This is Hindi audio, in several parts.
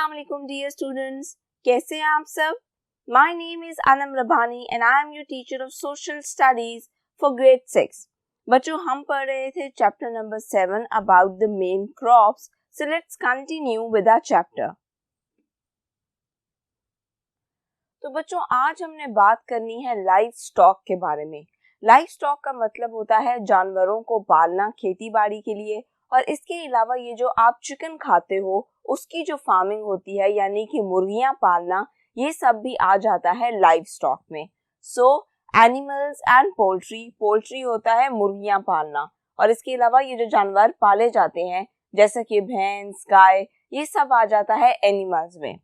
अस्सलाम वालेकुम डियर स्टूडेंट्स, कैसे हैं आप सब। My name is Anam Rabbani and I am your teacher of social studies for grade 6। बच्चों, हम पढ़ रहे थे chapter number 7 about the main crops. So let's continue with our chapter. तो बच्चों, आज हमने बात करनी है लाइफ स्टॉक के बारे में। लाइफ स्टॉक का मतलब होता है जानवरों को पालना खेती बाड़ी के लिए, और इसके अलावा ये जो आप चिकन खाते हो उसकी जो फार्मिंग होती है यानी कि मुर्गियां पालना, ये सब भी आ जाता है लाइफ स्टॉक में। सो एनिमल्स एंड पोल्ट्री, पोल्ट्री होता है मुर्गियां पालना, और इसके अलावा ये जो जानवर पाले जाते हैं जैसे कि भैंस, गाय, ये सब आ जाता है एनिमल्स में।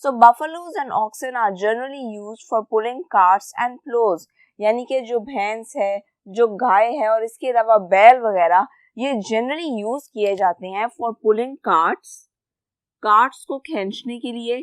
So buffaloes and oxen are generally used for pulling carts and ploughs, यानी कि जो भैंस है, जो गाय है और इसके अलावा बैल वगैरह, ये जनरली यूज किए जाते हैं फॉर पुलिंग कार्ट्स को खींचने के लिए,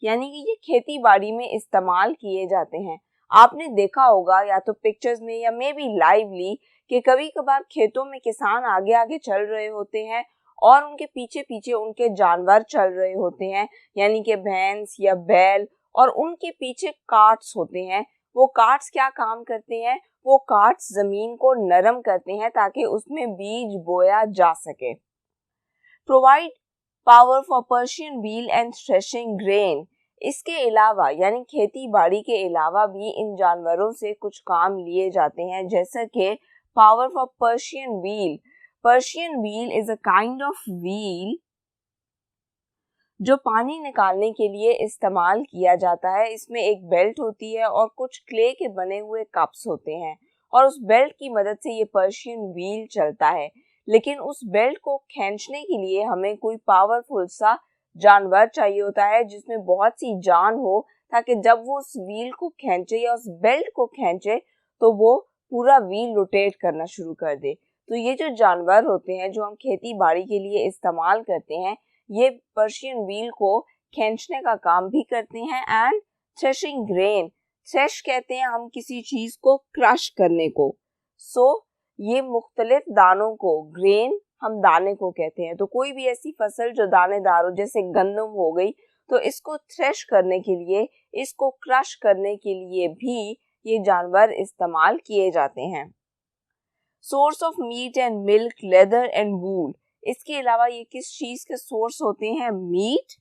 यानी कि ये खेती बाड़ी में इस्तेमाल किए जाते हैं। आपने देखा होगा या तो पिक्चर्स में या मे बी लाइवली कि कभी कभार खेतों में किसान आगे आगे चल रहे होते हैं और उनके पीछे पीछे उनके जानवर चल रहे होते हैं, यानी कि भैंस या बैल, और उनके पीछे कार्ट्स होते हैं। वो कार्ट्स क्या काम करते हैं? वो कार्ट्स जमीन को नरम करते हैं ताकि उसमें बीज बोया जा सके। Provide power for Persian wheel and threshing grain. इसके अलावा यानी खेती बाड़ी के अलावा भी इन जानवरों से कुछ काम लिए जाते हैं, जैसे कि power for Persian wheel. Persian wheel is a kind of wheel जो पानी निकालने के लिए इस्तेमाल किया जाता है। इसमें एक बेल्ट होती है और कुछ क्ले के बने हुए कप्स होते हैं, और उस बेल्ट की मदद से ये पर्शियन व्हील चलता है। लेकिन उस बेल्ट को खींचने के लिए हमें कोई पावरफुल सा जानवर चाहिए होता है जिसमें बहुत सी जान हो, ताकि जब वो उस व्हील को खींचे या उस बेल्ट को खींचे तो वो पूरा व्हील रोटेट करना शुरू कर दे। तो ये जो जानवर होते हैं जो हम खेती बाड़ी के लिए इस्तेमाल करते हैं, ये पर्शियन व्हील को खींचने का काम भी करते हैं। एंड थ्रेशिंग ग्रेन, थ्रेश कहते हैं हम किसी चीज को क्रश करने को। सो ये मुख्तलिफ दानों को, ग्रेन हम दाने को कहते हैं, तो कोई भी ऐसी फसल जो दानेदार हो जैसे गंदम हो गई, तो इसको थ्रेश करने के लिए, इसको क्रश करने के लिए भी ये जानवर इस्तेमाल किए जाते हैं। Source of meat and milk, leather and wool. इसके अलावा ये किस चीज के सोर्स होते हैं? Meat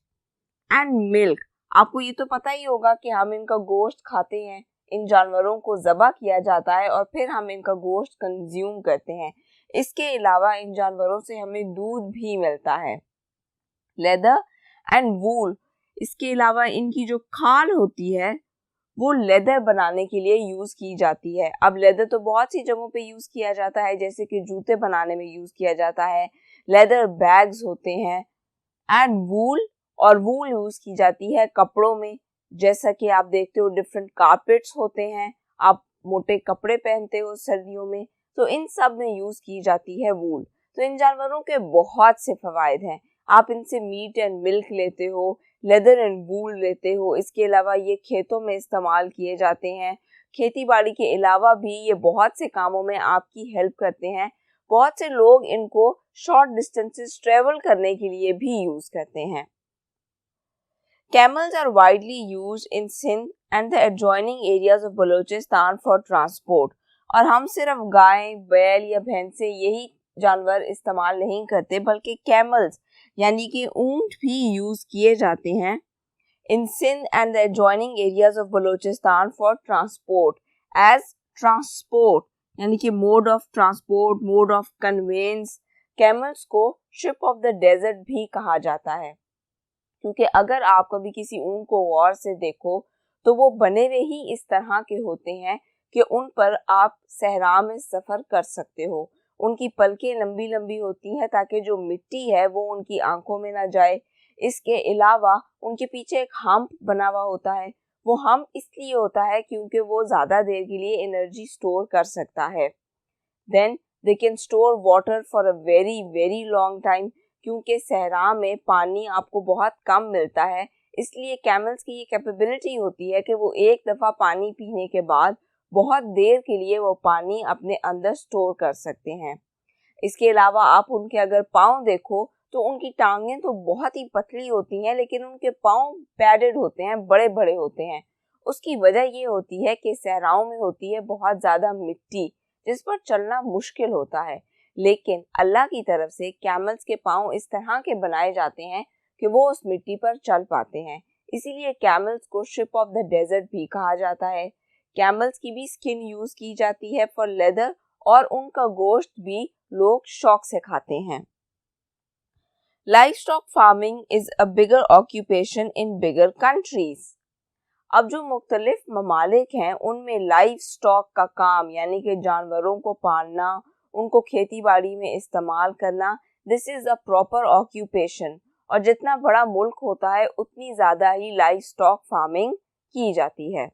and milk. आपको ये तो पता ही होगा कि हम इनका गोश्त खाते हैं, इन जानवरों को ज़बह किया जाता है और फिर हम इनका गोश्त कंज्यूम करते हैं। इसके अलावा इन जानवरों से हमें दूध भी मिलता है। लेदर एंड वूल, इसके अलावा इनकी जो खाल होती है वो लेदर बनाने के लिए यूज की जाती है। अब लेदर तो बहुत सी जगहों पे यूज किया जाता है, जैसे कि जूते बनाने में यूज किया जाता है, लेदर बैग्स होते हैं। एंड वूल, और वूल यूज की जाती है कपड़ों में, जैसा कि आप देखते हो डिफरेंट कारपेट्स होते हैं, आप मोटे कपड़े पहनते हो सर्दियों में, तो इन सब में यूज की जाती है वूल। तो इन जानवरों के बहुत से फवायद हैं। आप इनसे मीट एंड मिल्क लेते हो, लेदर एंड वूल लेते हो। इसके अलावा ये खेतों में इस्तेमाल किए जाते हैं। खेती बाड़ी के अलावा भी ये बहुत से कामों में आपकी हेल्प करते हैं। बहुत से लोग इनको शॉर्ट डिस्टेंसेस ट्रेवल करने के लिए भी यूज करते हैं। Camels are widely used in Sindh and the adjoining areas of Balochistan for transport. और हम सिर्फ गाय, बैल या भैंसे यही जानवर इस्तेमाल नहीं करते, बल्कि कैमल्स यानी कि ऊंट भी यूज किए जाते हैं in Sindh and the adjoining areas of Balochistan for transport as transport, यानी कि mode of transport, mode of conveyance. Camels को शिप ऑफ द डेजर्ट भी कहा जाता है, क्योंकि अगर आप कभी किसी ऊंट को गौर से देखो तो वो बने हुए ही इस तरह के होते हैं कि उन पर आप सहरा में सफर कर सकते हो। उनकी पलकें लंबी लंबी होती हैं ताकि जो मिट्टी है वो उनकी आंखों में ना जाए। इसके अलावा उनके पीछे एक हम्प बना हुआ होता है। वो हम्प इसलिए होता है क्योंकि वो ज्यादा देर के लिए एनर्जी स्टोर कर सकता है। Then they can store water for a very very long time, क्योंकि सहरा में पानी आपको बहुत कम मिलता है, इसलिए कैमल्स की ये कैपेबिलिटी होती है कि वो एक दफ़ा पानी पीने के बाद बहुत देर के लिए वो पानी अपने अंदर स्टोर कर सकते हैं। इसके अलावा आप उनके अगर पाँव देखो तो उनकी टांगें तो बहुत ही पतली होती हैं, लेकिन उनके पाँव पैडेड होते हैं, बड़े बड़े होते हैं। उसकी वजह ये होती है कि सहराओं में होती है बहुत ज़्यादा मिट्टी, जिस पर चलना मुश्किल होता है। लेकिन अल्लाह की तरफ से कैमल्स के पाँव इस तरह के बनाए जाते हैं कि वो उस मिट्टी पर चल पाते हैं। इसीलिए कैमल्स को शिप ऑफ द डेजर्ट भी कहा जाता है। कैमल्स की भी स्किन यूज की जाती है फॉर लेदर, और उनका गोश्त भी लोग शौक से खाते हैं। Livestock farming is a bigger occupation in bigger countries. अब जो मुख्तलिफ ममालिक हैं उनमें लाइव स्टॉक का काम यानी कि जानवरों को पालना, उनको खेती बाड़ी में इस्तेमाल करना, this is a proper occupation. और जितना बड़ा मुल्क होता है उतनी ज़्यादा ही लाइव स्टॉक फार्मिंग की जाती है।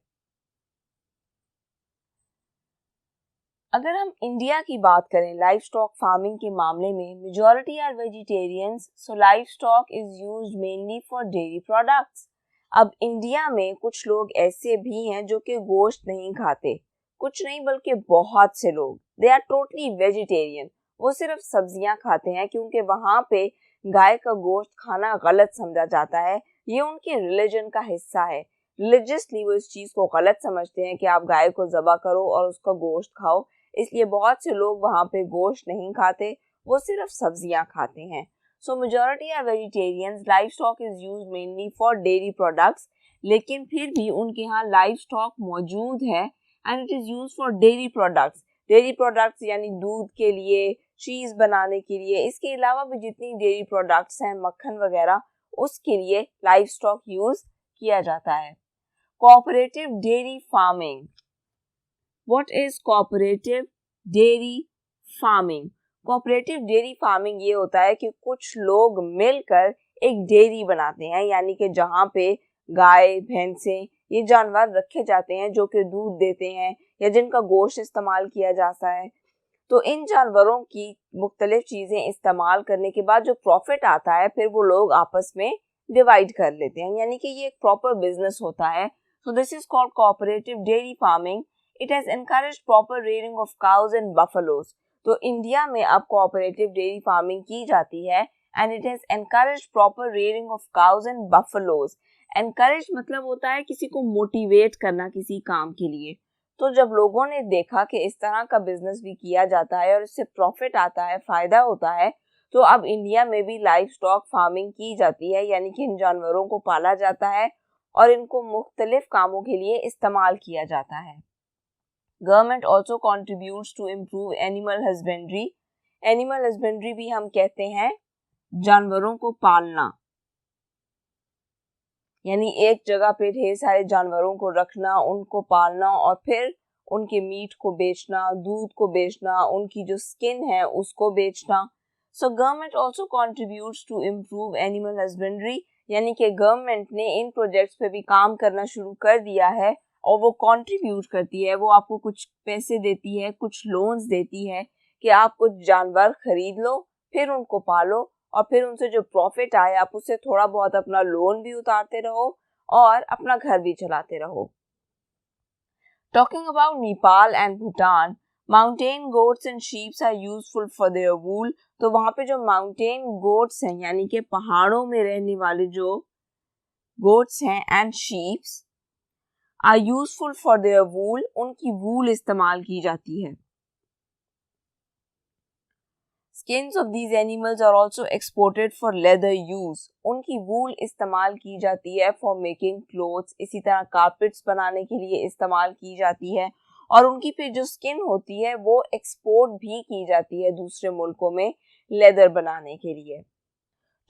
अगर हम इंडिया की बात करें लाइव स्टॉक फार्मिंग के मामले में, majority are vegetarians, so livestock is used mainly for dairy products. अब इंडिया में कुछ लोग ऐसे भी हैं जो कि गोश्त नहीं खाते, कुछ नहीं बल्कि बहुत से लोग, दे आर टोटली वेजिटेरियन। वो सिर्फ सब्जियां खाते हैं क्योंकि वहाँ पे गाय का गोश्त खाना गलत समझा जाता है, ये उनके रिलीजन का हिस्सा है। रिलीजियसली वो इस चीज़ को गलत समझते हैं कि आप गाय को ज़बह करो और उसका गोश्त खाओ, इसलिए बहुत से लोग वहाँ पे गोश्त नहीं खाते, वो सिर्फ सब्जियां खाते हैं। So majority are vegetarians, livestock is used mainly for dairy products, लेकिन फिर भी उनके यहाँ लाइव स्टॉक मौजूद है and it is used for dairy products. Dairy products यानी दूध के लिए, चीज़ बनाने के लिए, इसके अलावा भी जितनी डेयरी प्रोडक्ट्स हैं, मक्खन वगैरह, उसके लिए लाइव स्टॉक यूज किया जाता है। Cooperative dairy farming. What is cooperative dairy farming? Cooperative dairy farming ये होता है कि कुछ लोग मिलकर एक डेयरी बनाते हैं, यानी कि जहाँ पे गाय, भैंसें, ये जानवर रखे जाते हैं जो कि दूध देते हैं या जिनका गोश्त इस्तेमाल किया जाता है। तो इन जानवरों की मुख्तलिफ चीज़ें इस्तेमाल करने के बाद जो प्रॉफिट आता है फिर वो लोग आपस में डिवाइड कर लेते हैं, यानी कि ये एक प्रॉपर बिजनेस होता है। So this is called cooperative dairy farming. It has encouraged proper rearing of cows and buffaloes. तो इंडिया में अब कोऑपरेटिव डेयरी फार्मिंग की जाती है and it has encouraged proper rearing of cows and buffaloes. Encourage मतलब होता है किसी को मोटिवेट करना किसी काम के लिए। तो जब लोगों ने देखा कि इस तरह का बिजनेस भी किया जाता है और इससे प्रॉफिट आता है, फायदा होता है, तो अब इंडिया में भी लाइव स्टॉक फार्मिंग की जाती है, यानी कि इन जानवरों को पाला जाता है और इनको मुख्तलिफ कामों के लिए इस्तेमाल किया जाता है। Government also contributes to improve animal husbandry. Animal husbandry भी हम कहते हैं जानवरों को पालना, यानी एक जगह पे ढेर सारे जानवरों को रखना, उनको पालना और फिर उनके मीट को बेचना, दूध को बेचना, उनकी जो स्किन है उसको बेचना। So government also contributes to improve animal husbandry, यानी कि गवर्नमेंट ने इन प्रोजेक्ट्स पे भी काम करना शुरू कर दिया है और वो कंट्रीब्यूट करती है, वो आपको कुछ पैसे देती है, कुछ लोन्स देती है कि आप कुछ जानवर खरीद लो, फिर उनको पालो और फिर उनसे जो प्रॉफिट आए आप उससे थोड़ा बहुत अपना लोन भी उतारते रहो और अपना घर भी चलाते रहो। Talking about Nepal and Bhutan, mountain goats and sheeps are useful for their wool. तो वहाँ पे जो माउंटेन गोट्स हैं यानी कि पहाड़ों में रहने वाले जो गोट्स हैं and sheeps are useful for their wool, उनकी वूल इस्तेमाल की जाती है। Skins of these animals are also exported for leather use. उनकी वूल इस्तेमाल की जाती है for making clothes, इसी तरह कारपेट्स बनाने के लिए इस्तेमाल की जाती है और उनकी फिर जो स्किन होती है वो एक्सपोर्ट भी की जाती है दूसरे मुल्कों में लेदर बनाने के लिए।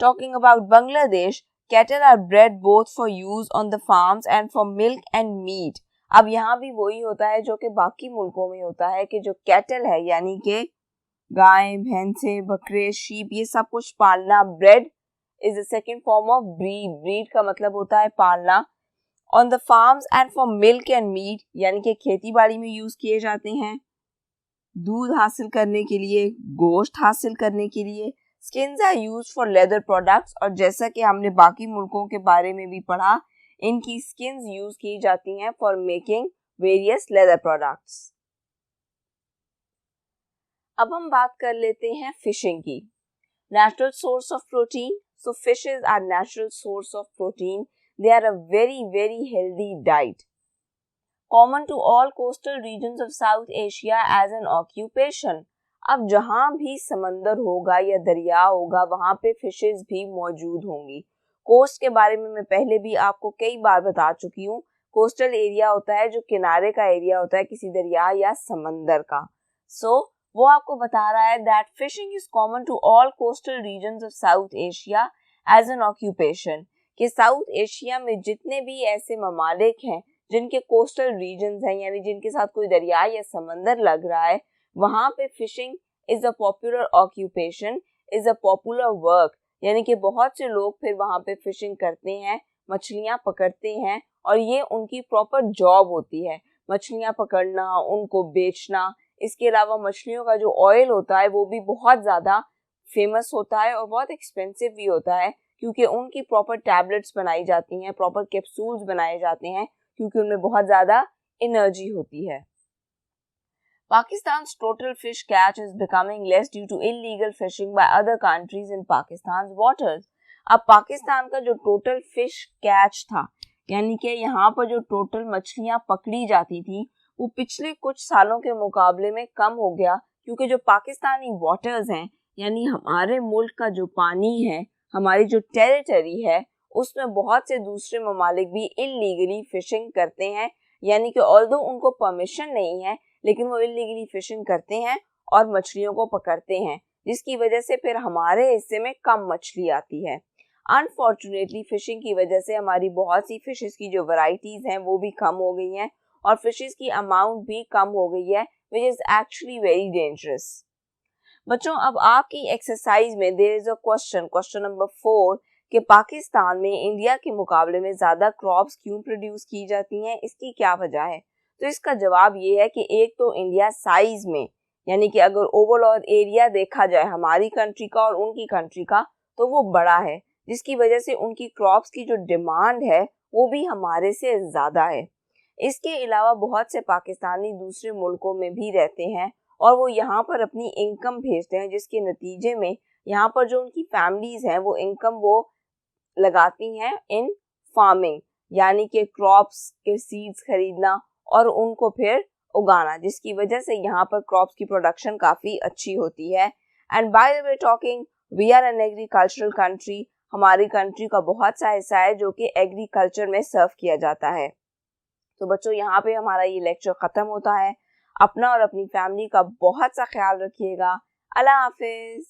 Talking about Bangladesh, cattle are bred both for use on the farms and for milk and meat. अब यहाँ भी वही होता है जो कि बाकी मुल्कों में होता है कि जो कैटल है यानी कि गाय, भैंसे, बकरे, शीप, ये सब कुछ पालना। Bred is the second form of breed. Breed का मतलब होता है पालना। On the farms and for milk and meat, यानी कि खेती बाड़ी में यूज किए जाते हैं, दूध हासिल करने के लिए, गोश्त हासिल करने के लिए। Skins are used for leather products, और जैसा कि हमने बाकी मुल्कों के बारे में भी पढ़ा, इनकी स्किन्स यूज की जाती हैं for making various leather products. अब हम बात कर लेते हैं फिशिंग की। Natural source of protein. So fishes are natural source of protein. They are a very, very healthy diet. Common to all coastal regions of South Asia as an occupation. अब जहाँ भी समंदर होगा या दरिया होगा वहाँ पे फिशेस भी मौजूद होंगी। कोस्ट के बारे में मैं पहले भी आपको कई बार बता चुकी हूँ। कोस्टल एरिया होता है जो किनारे का एरिया होता है किसी दरिया या समंदर का। वो आपको बता रहा है that fishing is common to all coastal regions of South Asia as an occupation, कि साउथ एशिया में जितने भी ऐसे ममालिक हैं जिनके कोस्टल रीजन्स हैं यानी जिनके साथ कोई दरिया या समंदर लग रहा है, वहाँ पे fishing is a popular occupation, is a popular work, यानी कि बहुत से लोग फिर वहाँ पे फिशिंग करते हैं, मछलियाँ पकड़ते हैं और ये उनकी प्रॉपर जॉब होती है, मछलियाँ पकड़ना, उनको बेचना। इसके अलावा मछलियों का जो ऑयल होता है वो भी बहुत ज़्यादा फेमस होता है और बहुत एक्सपेंसिव भी होता है, क्योंकि उनकी प्रॉपर टैबलेट्स बनाई जाती हैं, प्रॉपर कैप्सूल्स बनाए जाते हैं, क्योंकि उनमें बहुत ज़्यादा एनर्जी होती है। Pakistan's total fish catch is becoming less due to illegal fishing by other countries in Pakistan's waters. अब पाकिस्तान का जो टोटल फिश कैच था, यानी कि यहाँ पर जो टोटल मछलियाँ पकड़ी जाती थी, वो पिछले कुछ सालों के मुकाबले में कम हो गया, क्योंकि जो पाकिस्तानी वाटर्स हैं, यानी हमारे मुल्क का जो पानी है, हमारी जो टेरिटरी है, उसमें बहुत से दूसरे ममालिक भी इलीगली फिशिंग करते हैं, यानी कि ऑल्दो उनको परमिशन नहीं है लेकिन वो इलीगली फिशिंग करते हैं और मछलियों को पकड़ते हैं, जिसकी वजह से फिर हमारे हिस्से में कम मछली आती है। अनफॉर्चुनेटली फिशिंग की वजह से हमारी बहुत सी फिशेस की जो वैरायटीज हैं वो भी कम हो गई हैं और फिशेस की अमाउंट भी कम हो गई है, which is actually very dangerous. बच्चों, अब आपकी एक्सरसाइज में there is a question number 4 कि पाकिस्तान में इंडिया के मुकाबले में ज़्यादा क्रॉप्स क्यों प्रोड्यूस की जाती हैं, इसकी क्या वजह है? तो इसका जवाब ये है कि एक तो इंडिया साइज में, यानी कि अगर ओवरऑल एरिया देखा जाए हमारी कंट्री का और उनकी कंट्री का, तो वो बड़ा है, जिसकी वजह से उनकी क्रॉप्स की जो डिमांड है वो भी हमारे से ज़्यादा है। इसके अलावा बहुत से पाकिस्तानी दूसरे मुल्कों में भी रहते हैं और वो यहाँ पर अपनी इनकम भेजते हैं, जिसके नतीजे में यहाँ पर जो उनकी फैमिलीज हैं वो इनकम वो लगाती हैं इन फार्मिंग, यानी कि क्रॉप्स के सीड्स खरीदना और उनको फिर उगाना, जिसकी वजह से यहाँ पर क्रॉप्स की प्रोडक्शन काफ़ी अच्छी होती है। And by the way talking, we are an agricultural country, हमारी कंट्री का बहुत सा हिस्सा है जो कि एग्रीकल्चर में सर्व किया जाता है। तो बच्चों, यहाँ पे हमारा ये लेक्चर ख़त्म होता है। अपना और अपनी फैमिली का बहुत सा ख्याल रखिएगा। अल्लाह हाफिज़।